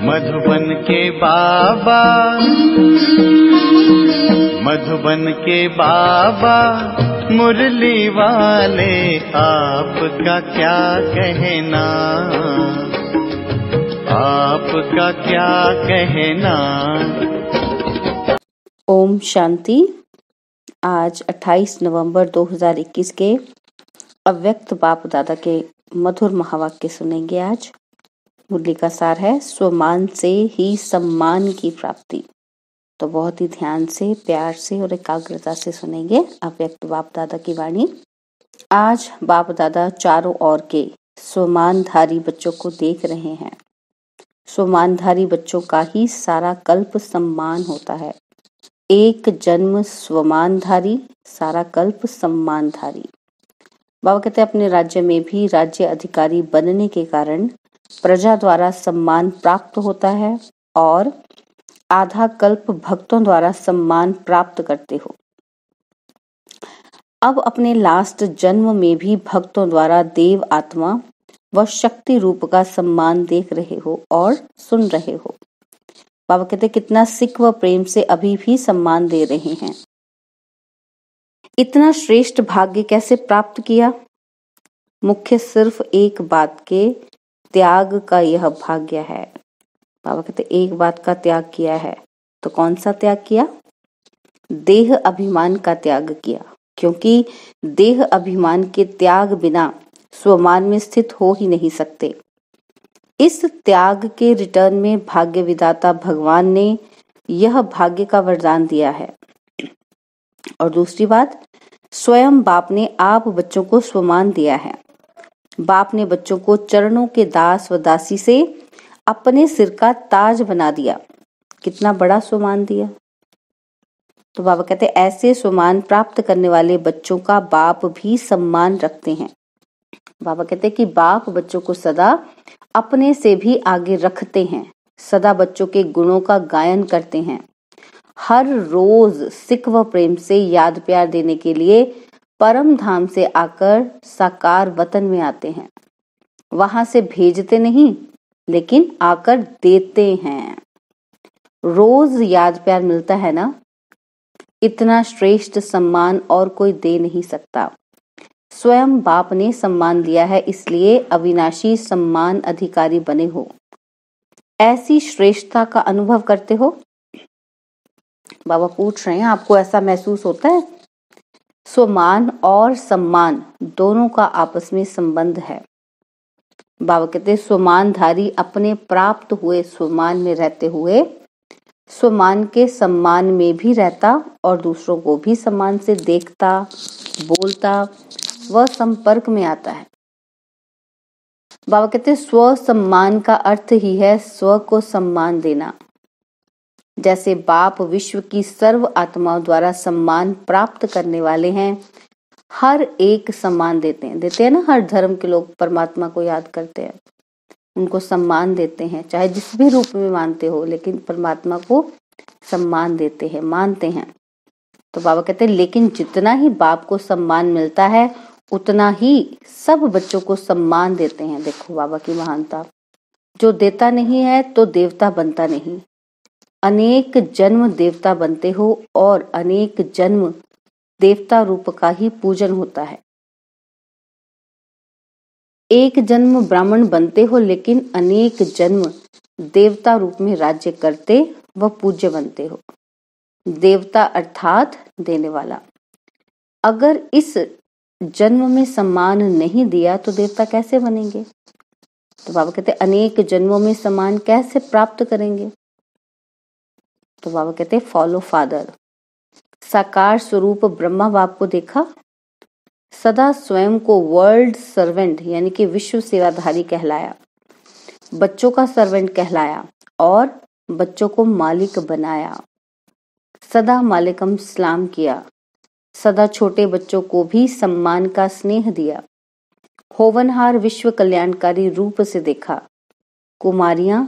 मधुबन के बाबा, मधुबन के बाबा मुरली वाले, आपका क्या कहना, आपका क्या कहना। ओम शांति। आज 28 नवंबर 2021 के अव्यक्त बाप दादा के मधुर महावाक्य सुनेंगे। आज मुरली का सार है स्वमान से ही सम्मान की प्राप्ति। तो बहुत ही ध्यान से, प्यार से और एकाग्रता से सुनेंगे अव्यक्त बाप दादा की वाणी। आज बाप दादा चारों ओर के स्वमानधारी बच्चों को देख रहे हैं। स्वमानधारी बच्चों का ही सारा कल्प सम्मान होता है। एक जन्म स्वमानधारी, सारा कल्प सम्मानधारी। बाबा कहते अपने राज्य में भी राज्य अधिकारी बनने के कारण प्रजा द्वारा सम्मान प्राप्त होता है और आधा कल्प भक्तों द्वारा सम्मान प्राप्त करते हो। अब अपने लास्ट जन्म में भी भक्तों द्वारा देव आत्मा व शक्ति रूप का सम्मान देख रहे हो और सुन रहे हो। बाबा कहते कितना सिख व प्रेम से अभी भी सम्मान दे रहे हैं। इतना श्रेष्ठ भाग्य कैसे प्राप्त किया? मुख्य सिर्फ एक बात के त्याग का यह भाग्य है। बाबा कहते एक बात का त्याग किया है। तो कौन सा त्याग किया? देह अभिमान का त्याग किया, क्योंकि देह अभिमान के त्याग बिना स्वमान में स्थित हो ही नहीं सकते। इस त्याग के रिटर्न में भाग्य विधाता भगवान ने यह भाग्य का वरदान दिया है। और दूसरी बात, स्वयं बाप ने आप बच्चों को स्वमान दिया है। बाप ने बच्चों को चरणों के दास व दासी से अपने सिर का ताज बना दिया। कितना बड़ा स्वमान दिया। तो बाबा कहते ऐसे स्वमान प्राप्त करने वाले बच्चों का बाप भी सम्मान रखते हैं। बाबा कहते कि बाप बच्चों को सदा अपने से भी आगे रखते हैं, सदा बच्चों के गुणों का गायन करते हैं। हर रोज सिख व प्रेम से याद प्यार देने के लिए परम धाम से आकर साकार वतन में आते हैं। वहां से भेजते नहीं, लेकिन आकर देते हैं। रोज याद प्यार मिलता है ना, इतना श्रेष्ठ सम्मान और कोई दे नहीं सकता। स्वयं बाप ने सम्मान दिया है, इसलिए अविनाशी सम्मान अधिकारी बने हो। ऐसी श्रेष्ठता का अनुभव करते हो? बाबा पूछ रहे हैं, आपको ऐसा महसूस होता है? स्वमान और सम्मान दोनों का आपस में संबंध है। बाबा कहते स्वमानधारी अपने प्राप्त हुए स्वमान में रहते हुए स्वमान के सम्मान में भी रहता और दूसरों को भी सम्मान से देखता, बोलता व संपर्क में आता है। बाबा कहते स्व सम्मान का अर्थ ही है स्व को सम्मान देना। जैसे बाप विश्व की सर्व आत्माओं द्वारा सम्मान प्राप्त करने वाले हैं, हर एक सम्मान देते हैं ना। हर धर्म के लोग परमात्मा को याद करते हैं, उनको सम्मान देते हैं, चाहे जिस भी रूप में मानते हो, लेकिन परमात्मा को सम्मान देते हैं, मानते हैं। तो बाबा कहते हैं लेकिन जितना ही बाप को सम्मान मिलता है उतना ही सब बच्चों को सम्मान देते हैं। देखो बाबा की महानता, जो देता नहीं है तो देवता बनता नहीं। अनेक जन्म देवता बनते हो और अनेक जन्म देवता रूप का ही पूजन होता है। एक जन्म ब्राह्मण बनते हो, लेकिन अनेक जन्म देवता रूप में राज्य करते व पूज्य बनते हो। देवता अर्थात देने वाला। अगर इस जन्म में सम्मान नहीं दिया तो देवता कैसे बनेंगे? तो बाबा कहते अनेक जन्मों में सम्मान कैसे प्राप्त करेंगे? तो बाबा कहते फॉलो फादर। साकार स्वरूप ब्रह्मा बाप को देखा, सदा स्वयं को वर्ल्ड सर्वेंट यानी कि विश्व सेवाधारी कहलाया, बच्चों का सर्वेंट कहलाया और बच्चों को मालिक बनाया। सदा मालिकम सलाम किया, सदा छोटे बच्चों को भी सम्मान का स्नेह दिया। होवनहार विश्व कल्याणकारी रूप से देखा। कुमारियां,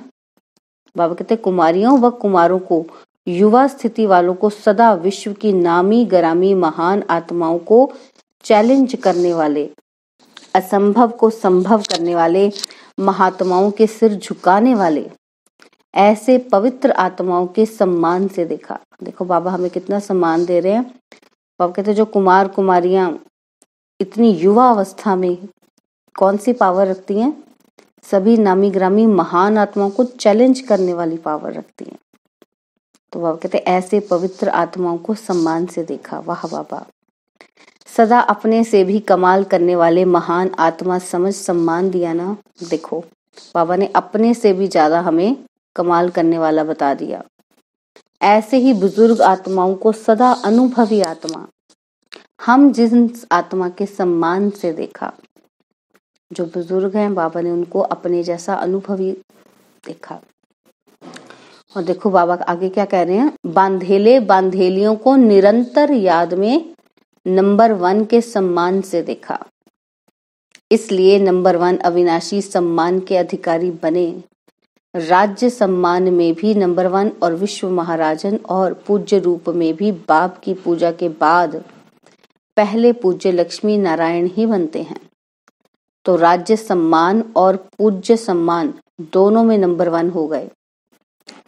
बाबा कहते कुमारियों व कुमारों को, युवा स्थिति वालों को सदा विश्व की नामी गरामी महान आत्माओं को चैलेंज करने वाले, असंभव को संभव करने वाले, महात्माओं के सिर झुकाने वाले, ऐसे पवित्र आत्माओं के सम्मान से देखा। देखो बाबा हमें कितना सम्मान दे रहे हैं। बाबा कहते हैं जो कुमार कुमारियां इतनी युवा अवस्था में कौन सी पावर रखती हैं, सभी नामी ग्रामी महान आत्माओं को चैलेंज करने वाली पावर रखती हैं। तो बाबा कहते हैं ऐसे पवित्र आत्माओं को सम्मान से देखा। वाह बाबा, सदा अपने से भी कमाल करने वाले महान आत्मा समझ सम्मान दिया ना। देखो बाबा ने अपने से भी ज्यादा हमें कमाल करने वाला बता दिया। ऐसे ही बुजुर्ग आत्माओं को सदा अनुभवी आत्मा, हम जिन आत्मा के सम्मान से देखा, जो बुजुर्ग हैं बाबा ने उनको अपने जैसा अनुभवी देखा। और देखो बाबा आगे क्या कह रहे हैं, बांधेले बांधेलियों को निरंतर याद में नंबर 1 के सम्मान से देखा। इसलिए नंबर 1 अविनाशी सम्मान के अधिकारी बने। राज्य सम्मान में भी नंबर 1 और विश्व महाराजन और पूज्य रूप में भी बाप की पूजा के बाद पहले पूज्य लक्ष्मी नारायण ही बनते हैं। तो राज्य सम्मान और पूज्य सम्मान दोनों में नंबर 1 हो गए,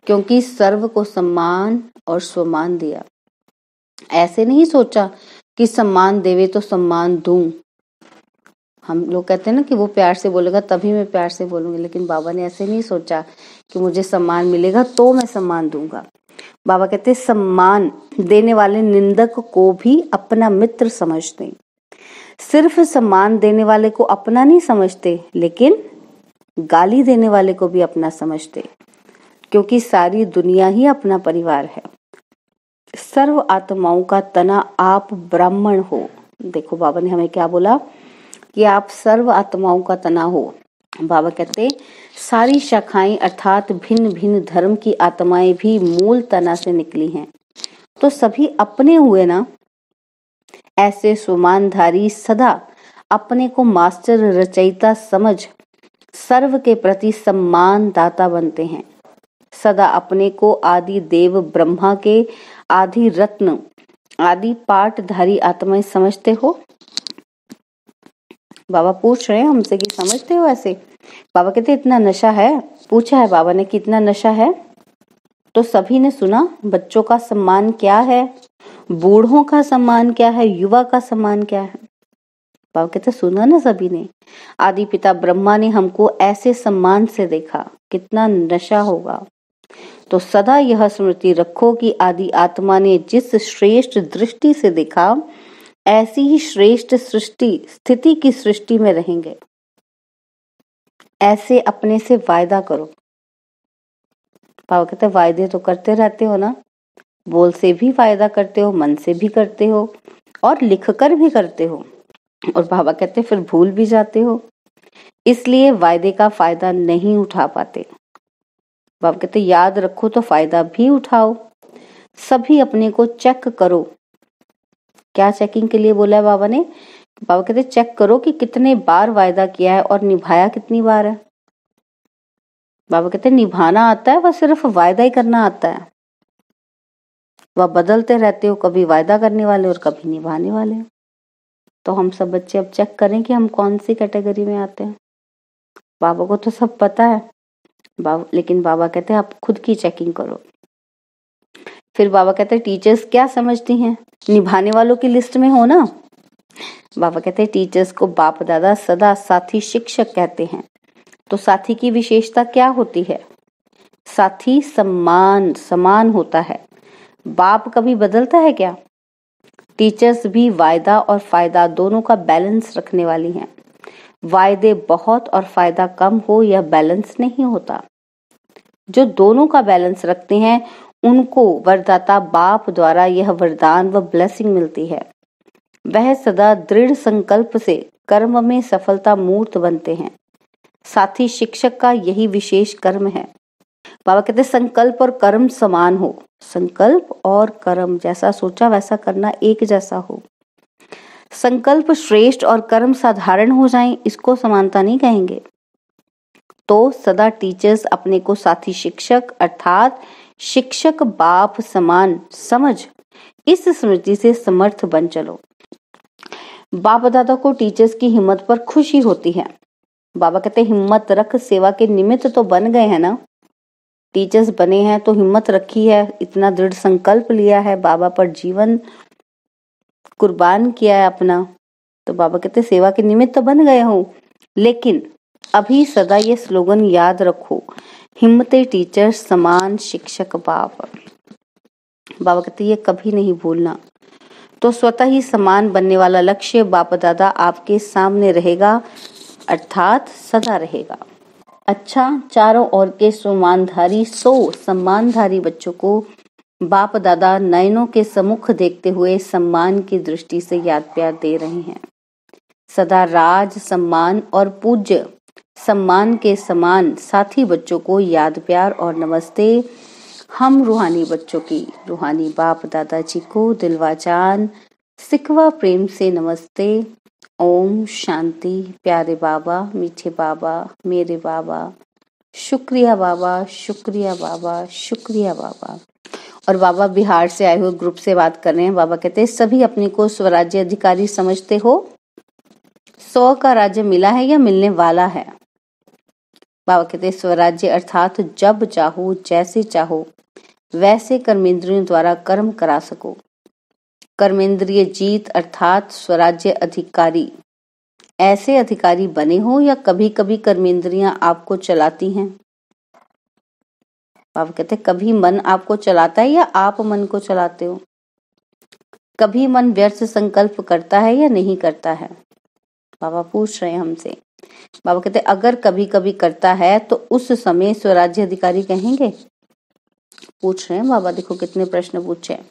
क्योंकि सर्व को सम्मान और स्वमान दिया। ऐसे नहीं सोचा कि सम्मान देवे तो सम्मान दूं। हम लोग कहते हैं ना कि वो प्यार से बोलेगा तभी मैं प्यार से बोलूंगी, लेकिन बाबा ने ऐसे नहीं सोचा कि मुझे सम्मान मिलेगा तो मैं सम्मान दूंगा। बाबा कहते हैं सम्मान देने वाले निंदक को भी अपना मित्र समझते। सिर्फ सम्मान देने वाले को अपना नहीं समझते, लेकिन गाली देने वाले को भी अपना समझते, क्योंकि सारी दुनिया ही अपना परिवार है। सर्व आत्माओं का तना आप ब्राह्मण हो। देखो बाबा ने हमें क्या बोला कि आप सर्व आत्माओं का तना हो। बाबा कहते सारी शाखाएं अर्थात भिन्न भिन्न धर्म की आत्माएं भी मूल तना से निकली हैं, तो सभी अपने हुए ना। ऐसे सुमानधारी सदा अपने को मास्टर रचयिता समझ सर्व के प्रति सम्मान दाता बनते हैं। सदा अपने को आदि देव ब्रह्मा के आदि रत्न आदि पाठधारी आत्माएं समझते हो। बाबा पूछ रहे हैं हमसे कि समझते हो ऐसे। बाबा कहते इतना नशा है, पूछा है बाबा ने कितना नशा है, तो सभी ने सुना। बच्चों का सम्मान क्या है, बूढ़ों का सम्मान क्या है, युवा का सम्मान क्या है। बाबा कहते सुना ना सभी ने। आदि पिता ब्रह्मा ने हमको ऐसे सम्मान से देखा, कितना नशा होगा। तो सदा यह स्मृति रखो कि आदि आत्मा ने जिस श्रेष्ठ दृष्टि से देखा, ऐसी ही श्रेष्ठ सृष्टि स्थिति की सृष्टि में रहेंगे। ऐसे अपने से वायदा करो। बाबा कहते वायदे तो करते रहते हो ना, बोल से भी वायदा करते हो, मन से भी करते हो और लिख कर भी करते हो, और बाबा कहते फिर भूल भी जाते हो, इसलिए वायदे का फायदा नहीं उठा पाते। बाबा कहते याद रखो तो फायदा भी उठाओ। सभी अपने को चेक करो। क्या चेकिंग के लिए बोला है बाबा ने? बाबा कहते चेक करो कि कितने बार वायदा किया है और निभाया कितनी बार है। बाबा कहते निभाना आता है, वह सिर्फ वायदा ही करना आता है। वह बदलते रहते हो, कभी वायदा करने वाले और कभी निभाने वाले। तो हम सब बच्चे अब चेक करें कि हम कौन सी कैटेगरी में आते हैं। बाबा को तो सब पता है बाबा, लेकिन बाबा कहते हैं आप खुद की चेकिंग करो। फिर बाबा कहते हैं टीचर्स क्या समझती हैं, निभाने वालों की लिस्ट में हो ना। बाबा कहते हैं टीचर्स को बाप दादा सदा साथी शिक्षक कहते हैं। तो साथी की विशेषता क्या होती है? साथी समान होता है। बाप कभी बदलता है क्या? टीचर्स भी वायदा और फायदा दोनों का बैलेंस रखने वाली हैं। वायदे बहुत और फायदा कम हो, यह बैलेंस नहीं होता। जो दोनों का बैलेंस रखते हैं उनको वरदाता बाप द्वारा यह वरदान व ब्लेसिंग मिलती है। वह सदा दृढ़ संकल्प से कर्म में सफलता मूर्त बनते हैं। साथी शिक्षक का यही विशेष कर्म है। बाबा कहते संकल्प और कर्म समान हो। संकल्प और कर्म जैसा सोचा वैसा करना एक जैसा हो। संकल्प श्रेष्ठ और कर्म साधारण हो जाएं, इसको समानता नहीं कहेंगे। तो सदा टीचर्स अपने को साथी शिक्षक अर्थात शिक्षक बाप समान समझ इस स्मृति से समर्थ बन चलो। बाप दादा को टीचर्स की हिम्मत पर खुशी होती है। बाबा कहते हिम्मत रख, सेवा के निमित्त तो बन गए हैं ना। टीचर्स बने हैं तो हिम्मत रखी है, इतना दृढ़ संकल्प लिया है, बाबा पर जीवन कुर्बान किया है अपना, तो बाबा कहते सेवा के निमित्त तो बन गए हो, लेकिन अभी सदा ये स्लोगन याद रखो, हिम्मते टीचर समान शिक्षक बाप। बाबा कहते ये कभी नहीं भूलना। तो स्वतः ही समान बनने वाला लक्ष्य बाप दादा आपके सामने रहेगा, अर्थात सदा रहेगा। अच्छा, चारों ओर के सम्मानधारी बच्चों को बाप दादा नयनों के सम्मुख देखते हुए सम्मान की दृष्टि से याद प्यार दे रहे हैं। सदा राज सम्मान और पूज्य सम्मान के समान साथी बच्चों को याद प्यार और नमस्ते। हम रूहानी बच्चों की रूहानी बाप दादाजी को दिलवा जान सिकवा प्रेम से नमस्ते। ओम शांति। प्यारे बाबा, मीठे बाबा, मेरे बाबा, शुक्रिया बाबा, शुक्रिया बाबा, शुक्रिया बाबा। और बाबा बिहार से आए हुए ग्रुप से बात कर रहे हैं। बाबा कहते हैं सभी अपने को स्वराज्य अधिकारी समझते हो? 100 का राज्य मिला है या मिलने वाला है? बाबा कहते हैं स्वराज्य अर्थात जब चाहो जैसे चाहो वैसे कर्मेंद्रियों द्वारा कर्म करा सको। कर्मेंद्रिय जीत अर्थात स्वराज्य अधिकारी। ऐसे अधिकारी बने हो या कभी कभी कर्मेंद्रियां आपको चलाती हैं? बाबा कहते हैं कभी मन आपको चलाता है या आप मन को चलाते हो? कभी मन व्यर्थ संकल्प करता है या नहीं करता है? बाबा पूछ रहे हैं हमसे। बाबा कहते हैं अगर कभी कभी करता है तो उस समय स्वराज्य अधिकारी कहेंगे? पूछ रहे हैं बाबा, देखो कितने प्रश्न पूछे हैं।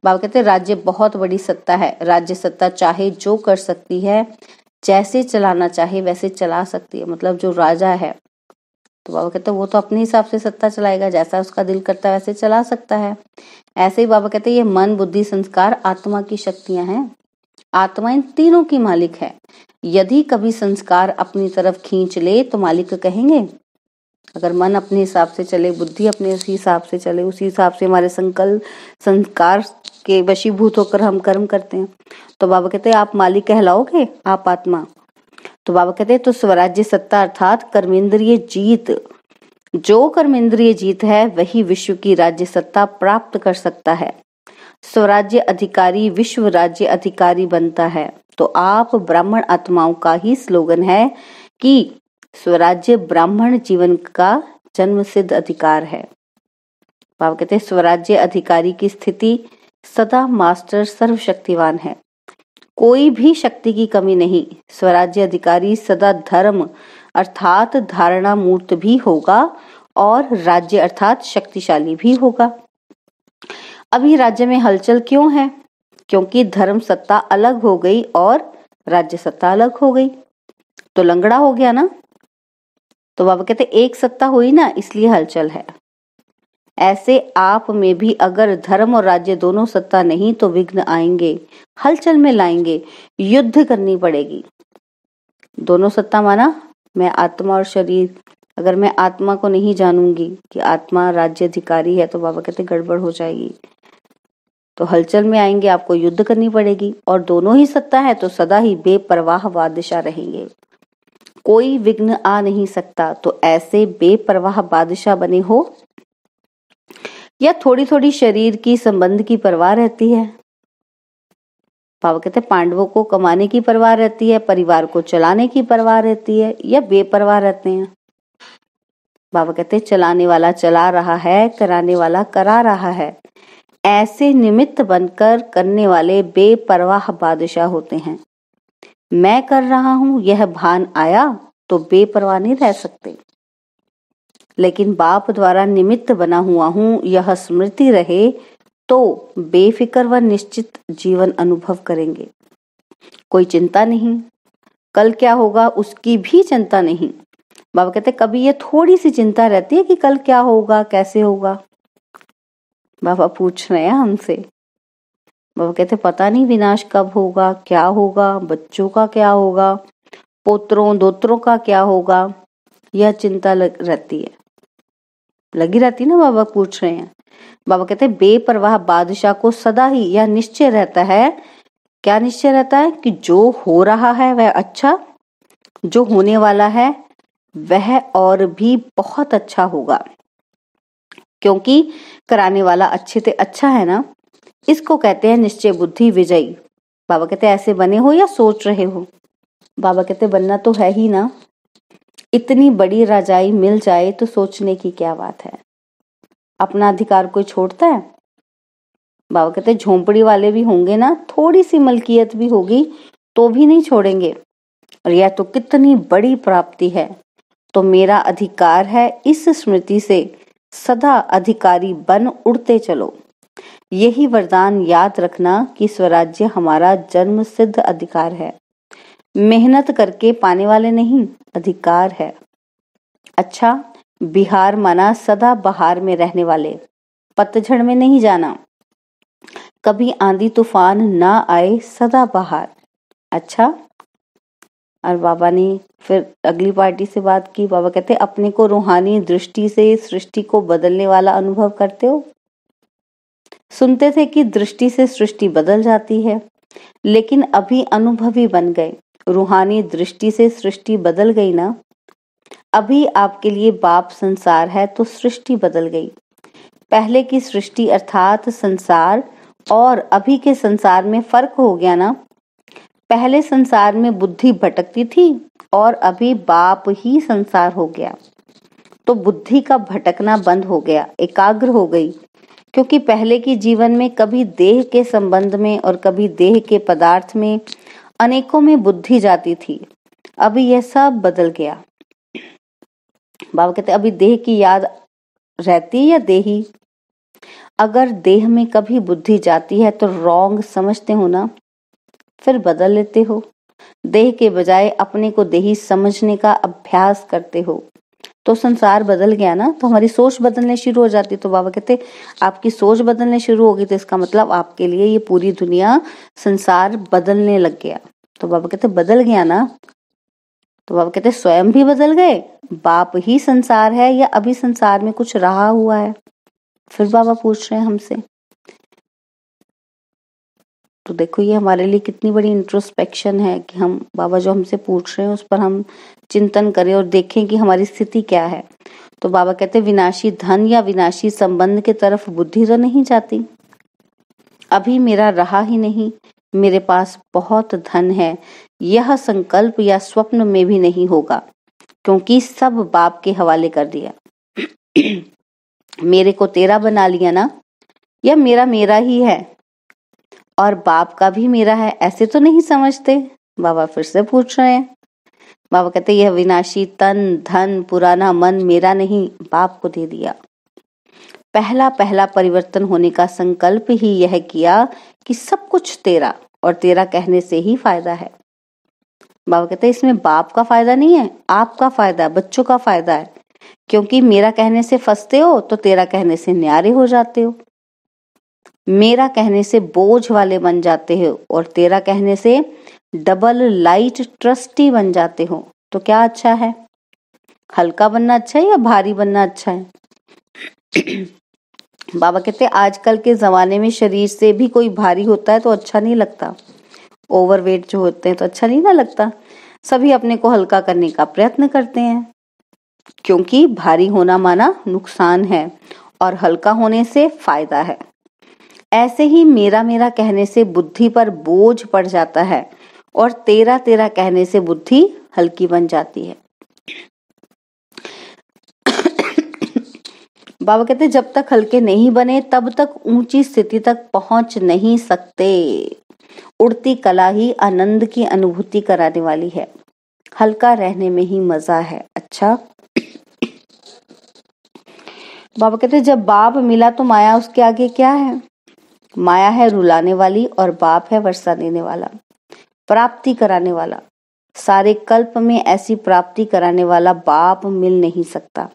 बाबा कहते हैं राज्य बहुत बड़ी सत्ता है। राज्य सत्ता चाहे जो कर सकती है, जैसे चलाना चाहे वैसे चला सकती है। मतलब जो राजा है तो बाबा कहते हैं वो तो अपने हिसाब से सत्ता चलाएगा, जैसा उसका दिल करता है वैसे चला सकता है। ऐसे ही बाबा कहते हैं ये मन बुद्धि संस्कार आत्मा की शक्तियां हैं। आत्मा इन तीनों की मालिक है। यदि कभी संस्कार अपनी तरफ खींच ले तो मालिक कहेंगे? अगर मन अपने हिसाब से चले, बुद्धि अपने उसी हिसाब से चले, उसी हिसाब से हमारे संकल्प संस्कार के वशीभूत होकर हम कर्म करते हैं, तो बाबा कहते हैं आप मालिक कहलाओगे, आप आत्मा। तो बाबा कहते हैं तो स्वराज्य सत्ता अर्थात कर्मेंद्रिय जीत, जो कर्मेंद्रिय जीत है वही विश्व की राज्य सत्ता प्राप्त कर सकता है। स्वराज्य अधिकारी विश्व राज्य अधिकारी बनता है। तो आप ब्राह्मण आत्माओं का ही स्लोगन है कि स्वराज्य ब्राह्मण जीवन का जन्म सिद्ध अधिकार है। बाबा कहते हैं स्वराज्य अधिकारी की स्थिति सदा मास्टर सर्वशक्तिवान है, कोई भी शक्ति की कमी नहीं। स्वराज्य अधिकारी सदा धर्म अर्थात धारणा मूर्त भी होगा और राज्य अर्थात शक्तिशाली भी होगा। अभी राज्य में हलचल क्यों है? क्योंकि धर्म सत्ता अलग हो गई और राज्य सत्ता अलग हो गई, तो लंगड़ा हो गया ना। तो बाबा कहते एक सत्ता हुई ना, इसलिए हलचल है। ऐसे आप में भी अगर धर्म और राज्य दोनों सत्ता नहीं तो विघ्न आएंगे, हलचल में लाएंगे, युद्ध करनी पड़ेगी। दोनों सत्ता माना मैं आत्मा और शरीर, अगर मैं आत्मा को नहीं जानूंगी कि आत्मा राज्य अधिकारी है तो बाबा कहते गड़बड़ हो जाएगी, तो हलचल में आएंगे, आपको युद्ध करनी पड़ेगी। और दोनों ही सत्ता है तो सदा ही बेपरवाह बादशाह रहेंगे, कोई विघ्न आ नहीं सकता। तो ऐसे बेपरवाह बादशाह बने हो या थोड़ी थोड़ी शरीर की संबंध की परवाह रहती है? बाबा कहते हैं पांडवों को कमाने की परवाह रहती है, परिवार को चलाने की परवाह रहती है, या बेपरवाह रहते हैं? बाबा कहते हैं चलाने वाला चला रहा है, कराने वाला करा रहा है। ऐसे निमित्त बनकर करने वाले बेपरवाह बादशाह होते हैं। मैं कर रहा हूं यह भान आया तो बेपरवाह नहीं रह सकते, लेकिन बाप द्वारा निमित्त बना हुआ हूं यह स्मृति रहे तो बेफिक्र व निश्चित जीवन अनुभव करेंगे। कोई चिंता नहीं, कल क्या होगा उसकी भी चिंता नहीं। बाबा कहते कभी ये थोड़ी सी चिंता रहती है कि कल क्या होगा, कैसे होगा। बाबा पूछ रहे हैं हमसे। बाबा कहते पता नहीं विनाश कब होगा, क्या होगा, बच्चों का क्या होगा, पोत्रों दोत्रों का क्या होगा, यह चिंता रहती है, लगी रहती ना। बाबा पूछ रहे हैं। बाबा कहते हैं बेपरवाह बादशाह को सदा ही यह निश्चय रहता है। क्या निश्चय रहता है? कि जो हो रहा है वह अच्छा, जो होने वाला है वह और भी बहुत अच्छा होगा। क्योंकि कराने वाला अच्छे से अच्छा है ना। इसको कहते हैं निश्चय बुद्धि विजयी। बाबा कहते ऐसे बने हो या सोच रहे हो? बाबा कहते बनना तो है ही ना। इतनी बड़ी रजाई मिल जाए तो सोचने की क्या बात है। अपना अधिकार कोई छोड़ता है? बाबा कहते झोंपड़ी वाले भी होंगे ना, थोड़ी सी मलकियत भी होगी तो भी नहीं छोड़ेंगे। और यह तो कितनी बड़ी प्राप्ति है। तो मेरा अधिकार है, इस स्मृति से सदा अधिकारी बन उड़ते चलो। यही वरदान याद रखना कि स्वराज्य हमारा जन्म सिद्ध अधिकार है। मेहनत करके पाने वाले नहीं, अधिकार है। अच्छा, बिहार माना सदा बहार में रहने वाले, पतझड़ में नहीं जाना। कभी आंधी तूफान ना आए, सदा बहार। अच्छा, और बाबा ने फिर अगली पार्टी से बात की। बाबा कहते अपने को रूहानी दृष्टि से सृष्टि को बदलने वाला अनुभव करते हो? सुनते थे कि दृष्टि से सृष्टि बदल जाती है, लेकिन अभी अनुभवी बन गए। रूहानी दृष्टि से सृष्टि बदल गई ना। अभी आपके लिए बाप संसार है तो सृष्टि बदल गई। पहले की सृष्टि अर्थात संसार और अभी के संसार में फर्क हो गया ना। पहले संसार में बुद्धि भटकती थी और अभी बाप ही संसार हो गया, तो बुद्धि का भटकना बंद हो गया, एकाग्र हो गई। क्योंकि पहले की जीवन में कभी देह के संबंध में और कभी देह के पदार्थ में अनेकों में बुद्धि जाती थी। अभी यह सब बदल गया। बाबा कहते अभी देह की याद रहती या देही? अगर देह में कभी बुद्धि जाती है तो रॉन्ग समझते हो ना, फिर बदल लेते हो। देह के बजाय अपने को देही समझने का अभ्यास करते हो तो संसार बदल गया ना, तो हमारी सोच बदलने शुरू हो जाती। तो बाबा कहते आपकी सोच बदलने शुरू होगी तो इसका मतलब आपके लिए ये पूरी दुनिया संसार बदलने लग गया। तो बाबा कहते बदल गया ना। तो बाबा कहते स्वयं भी बदल गए, बाप ही संसार है या अभी संसार में कुछ रहा हुआ है? फिर बाबा पूछ रहे हैं हमसे। तो देखो ये हमारे लिए कितनी बड़ी इंट्रोस्पेक्शन है कि हम बाबा जो हमसे पूछ रहे हैं उस पर हम चिंतन करें और देखें कि हमारी स्थिति क्या है। तो बाबा कहते विनाशी धन या विनाशी संबंध के तरफ बुद्धि तो नहीं जाती। अभी मेरा रहा ही नहीं, मेरे पास बहुत धन है, यह संकल्प या स्वप्न में भी नहीं होगा, क्योंकि सब बाप के हवाले कर दिया। मेरे को तेरा बना लिया ना, या मेरा मेरा ही है और बाप का भी मेरा है, ऐसे तो नहीं समझते? बाबा फिर से पूछ रहे हैं। बाबा कहते यह विनाशी तन धन पुराना मन मेरा नहीं, बाप को दे दिया। पहला परिवर्तन होने का संकल्प ही यह किया कि सब कुछ तेरा और तेरा कहने से ही फायदा है। बाबा कहते इसमें बाप का फायदा नहीं है, आपका फायदा है, बच्चों का फायदा है। क्योंकि मेरा कहने से फंसते हो तो तेरा कहने से न्यारे हो जाते हो। मेरा कहने से बोझ वाले बन जाते हो और तेरा कहने से डबल लाइट ट्रस्टी बन जाते हो। तो क्या अच्छा है? हल्का बनना अच्छा है या भारी बनना अच्छा है? बाबा कहते आजकल के जमाने में शरीर से भी कोई भारी होता है तो अच्छा नहीं लगता। ओवरवेट जो होते हैं तो अच्छा नहीं ना लगता। सभी अपने को हल्का करने का प्रयत्न करते हैं, क्योंकि भारी होना माना नुकसान है और हल्का होने से फायदा है। ऐसे ही मेरा मेरा कहने से बुद्धि पर बोझ पड़ जाता है और तेरा तेरा कहने से बुद्धि हल्की बन जाती है। बाबा कहते जब तक हल्के नहीं बने तब तक ऊंची स्थिति तक पहुंच नहीं सकते। उड़ती कला ही आनंद की अनुभूति कराने वाली है, हल्का रहने में ही मजा है। अच्छा, बाबा कहते जब बाप मिला तो माया उसके आगे क्या है? माया है रुलाने वाली और बाप है वर्षा देने वाला, प्राप्ति कराने वाला। सारे कल्प में ऐसी प्राप्ति कराने वाला बाप मिल नहीं सकता,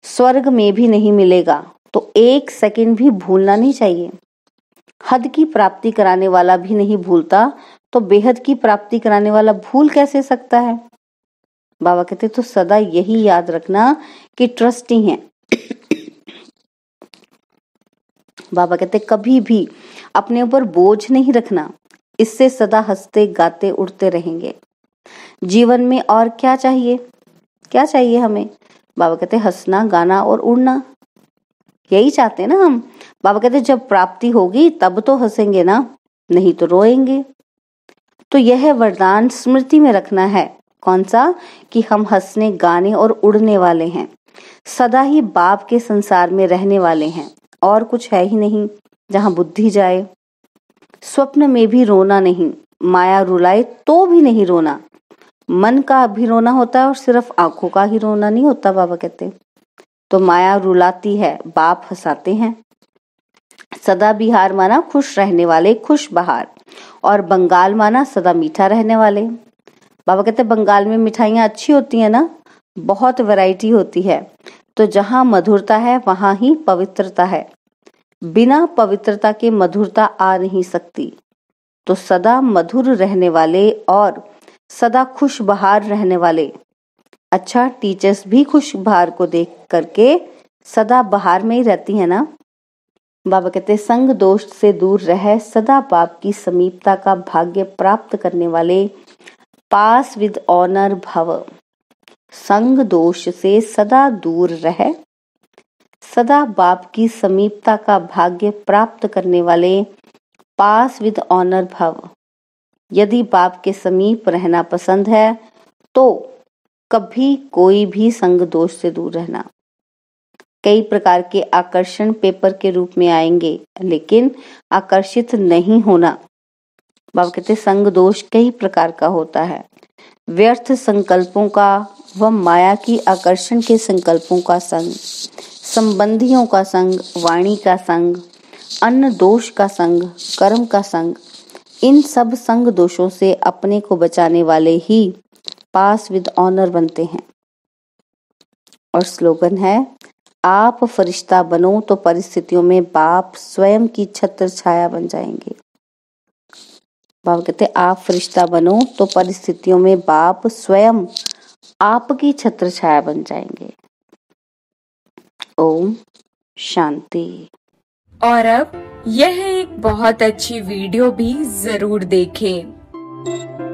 स्वर्ग में भी नहीं मिलेगा। तो एक सेकंड भी भूलना नहीं चाहिए। हद की प्राप्ति कराने वाला भी नहीं भूलता, तो बेहद की प्राप्ति कराने वाला भूल कैसे सकता है? बाबा कहते तो सदा यही याद रखना कि ट्रस्टी हैं। बाबा कहते कभी भी अपने ऊपर बोझ नहीं रखना, इससे सदा हंसते गाते उड़ते रहेंगे। जीवन में और क्या चाहिए? क्या चाहिए हमें? बाबा कहते हंसना गाना और उड़ना, यही चाहते हैं ना हम। बाबा कहते हैं जब प्राप्ति होगी तब तो हंसेंगे ना, नहीं तो रोएंगे। तो यह वरदान स्मृति में रखना है। कौन सा? कि हम हंसने, गाने और उड़ने वाले हैं, सदा ही बाप के संसार में रहने वाले हैं, और कुछ है ही नहीं जहां बुद्धि जाए। स्वप्न में भी रोना नहीं, माया रुलाए तो भी नहीं रोना। मन का भी रोना होता है और सिर्फ आंखों का ही रोना नहीं होता, बाबा कहते। तो माया रुलाती है, बाप हंसाते हैं। सदा बिहार माना खुश रहने वाले, खुश बहार। और बंगाल माना सदा मीठा रहने वाले। बाबा कहते बंगाल में मिठाइयाँ अच्छी होती है ना, बहुत वैरायटी होती है। तो जहाँ मधुरता है वहां ही पवित्रता है, बिना पवित्रता के मधुरता आ नहीं सकती। तो सदा मधुर रहने वाले और सदा खुश बहार रहने वाले। अच्छा, टीचर्स भी खुश बहार को देख करके सदा बहार में ही रहती है ना। बाबा कहते संग दोष से दूर रह, सदा बाप की समीपता का भाग्य प्राप्त करने वाले, पास विद ऑनर भव। संग दोष से सदा दूर रह, सदा बाप की समीपता का भाग्य प्राप्त करने वाले, पास विद ऑनर भव। यदि बाप के समीप रहना पसंद है तो कभी कोई भी संग दोष से दूर रहना। कई प्रकार के आकर्षण पेपर के रूप में आएंगे, लेकिन आकर्षित नहीं होना। बाबा कहते संग दोष कई प्रकार का होता है, व्यर्थ संकल्पों का व माया की आकर्षण के संकल्पों का संग, संबंधियों का संग, वाणी का संग, अन्न दोष का संग, कर्म का संग। इन सब संग दोषों से अपने को बचाने वाले ही पास विद ऑनर बनते हैं। और स्लोगन है, आप फरिश्ता बनो तो परिस्थितियों में बाप स्वयं की छत्र छाया बन जाएंगे। बाबा कहते आप फरिश्ता बनो तो परिस्थितियों में बाप स्वयं आपकी छत्र छाया बन जाएंगे। ओम शांति। और अब यह एक बहुत अच्छी वीडियो भी जरूर देखें।